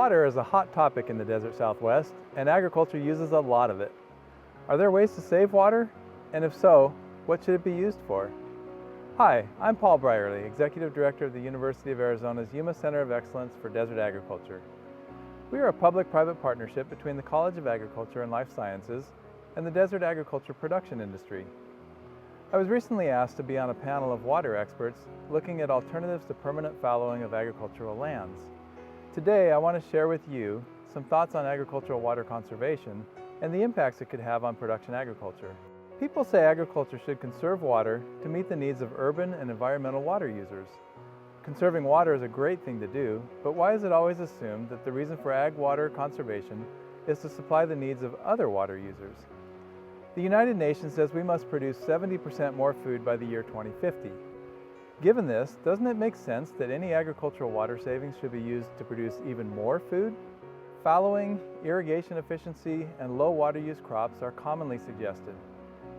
Water is a hot topic in the desert Southwest, and agriculture uses a lot of it. Are there ways to save water? And if so, what should it be used for? Hi, I'm Paul Brierley, Executive Director of the University of Arizona's Yuma Center of Excellence for Desert Agriculture. We are a public-private partnership between the College of Agriculture and Life Sciences and the desert agriculture production industry. I was recently asked to be on a panel of water experts looking at alternatives to permanent fallowing of agricultural lands. Today, I want to share with you some thoughts on agricultural water conservation and the impacts it could have on production agriculture. People say agriculture should conserve water to meet the needs of urban and environmental water users. Conserving water is a great thing to do, but why is it always assumed that the reason for ag water conservation is to supply the needs of other water users? The United Nations says we must produce 70% more food by the year 2050. Given this, doesn't it make sense that any agricultural water savings should be used to produce even more food? Fallowing, irrigation efficiency, and low water use crops are commonly suggested.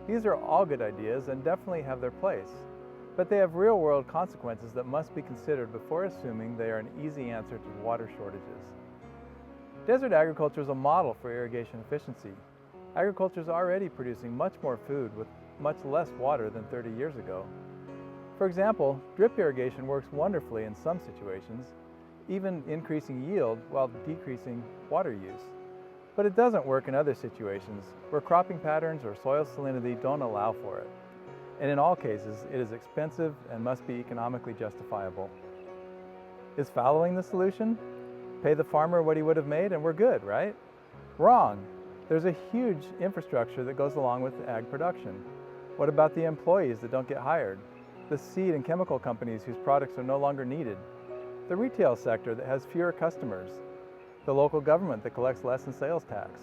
These are all good ideas and definitely have their place, but they have real-world consequences that must be considered before assuming they are an easy answer to water shortages. Desert agriculture is a model for irrigation efficiency. Agriculture is already producing much more food with much less water than 30 years ago. For example, drip irrigation works wonderfully in some situations, even increasing yield while decreasing water use. But it doesn't work in other situations where cropping patterns or soil salinity don't allow for it. And in all cases, it is expensive and must be economically justifiable. Is fallowing the solution? Pay the farmer what he would have made and we're good, right? Wrong. There's a huge infrastructure that goes along with ag production. What about the employees that don't get hired? The seed and chemical companies whose products are no longer needed? The retail sector that has fewer customers? The local government that collects less in sales tax?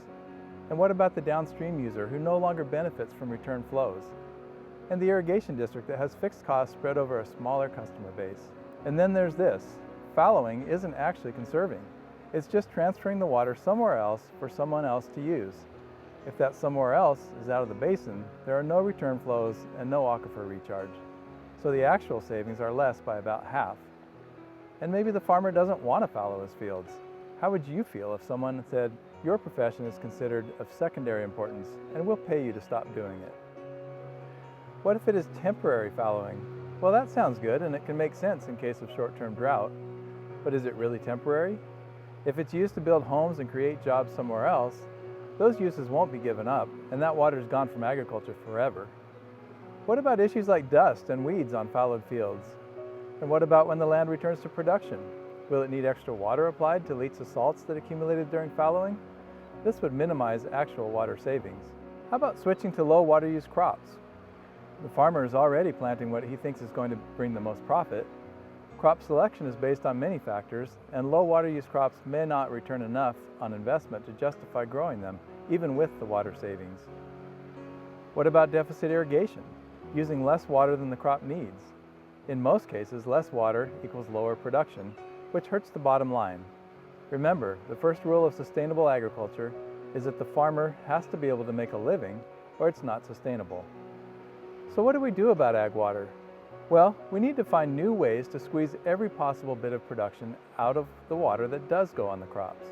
And what about the downstream user who no longer benefits from return flows? And the irrigation district that has fixed costs spread over a smaller customer base? And then there's this. Fallowing isn't actually conserving. It's just transferring the water somewhere else for someone else to use. If that somewhere else is out of the basin, there are no return flows and no aquifer recharge. So the actual savings are less by about half. And maybe the farmer doesn't want to fallow his fields. How would you feel if someone said, your profession is considered of secondary importance and we'll pay you to stop doing it? What if it is temporary fallowing? Well, that sounds good and it can make sense in case of short-term drought. But is it really temporary? If it's used to build homes and create jobs somewhere else, those uses won't be given up and that water is gone from agriculture forever. What about issues like dust and weeds on fallowed fields? And what about when the land returns to production? Will it need extra water applied to leach the salts that accumulated during fallowing? This would minimize actual water savings. How about switching to low water use crops? The farmer is already planting what he thinks is going to bring the most profit. Crop selection is based on many factors, and low water use crops may not return enough on investment to justify growing them, even with the water savings. What about deficit irrigation? Using less water than the crop needs. In most cases, less water equals lower production, which hurts the bottom line. Remember, the first rule of sustainable agriculture is that the farmer has to be able to make a living, or it's not sustainable. So what do we do about ag water? Well, we need to find new ways to squeeze every possible bit of production out of the water that does go on the crops.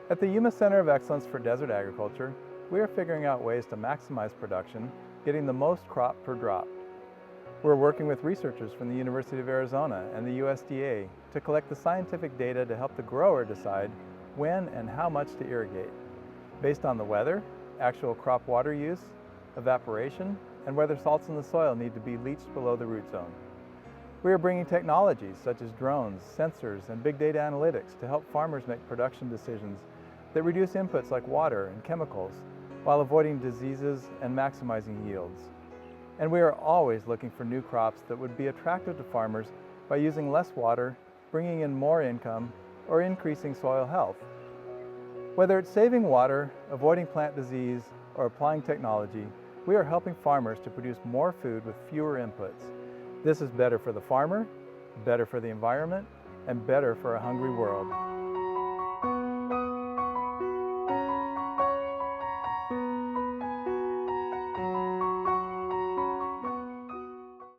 At the Yuma Center of Excellence for Desert Agriculture, we are figuring out ways to maximize production, getting the most crop per drop. We're working with researchers from the University of Arizona and the USDA to collect the scientific data to help the grower decide when and how much to irrigate, based on the weather, actual crop water use, evaporation, and whether salts in the soil need to be leached below the root zone. We are bringing technologies such as drones, sensors, and big data analytics to help farmers make production decisions that reduce inputs like water and chemicals while avoiding diseases and maximizing yields. And we are always looking for new crops that would be attractive to farmers by using less water, bringing in more income, or increasing soil health. Whether it's saving water, avoiding plant disease, or applying technology, we are helping farmers to produce more food with fewer inputs. This is better for the farmer, better for the environment, and better for a hungry world.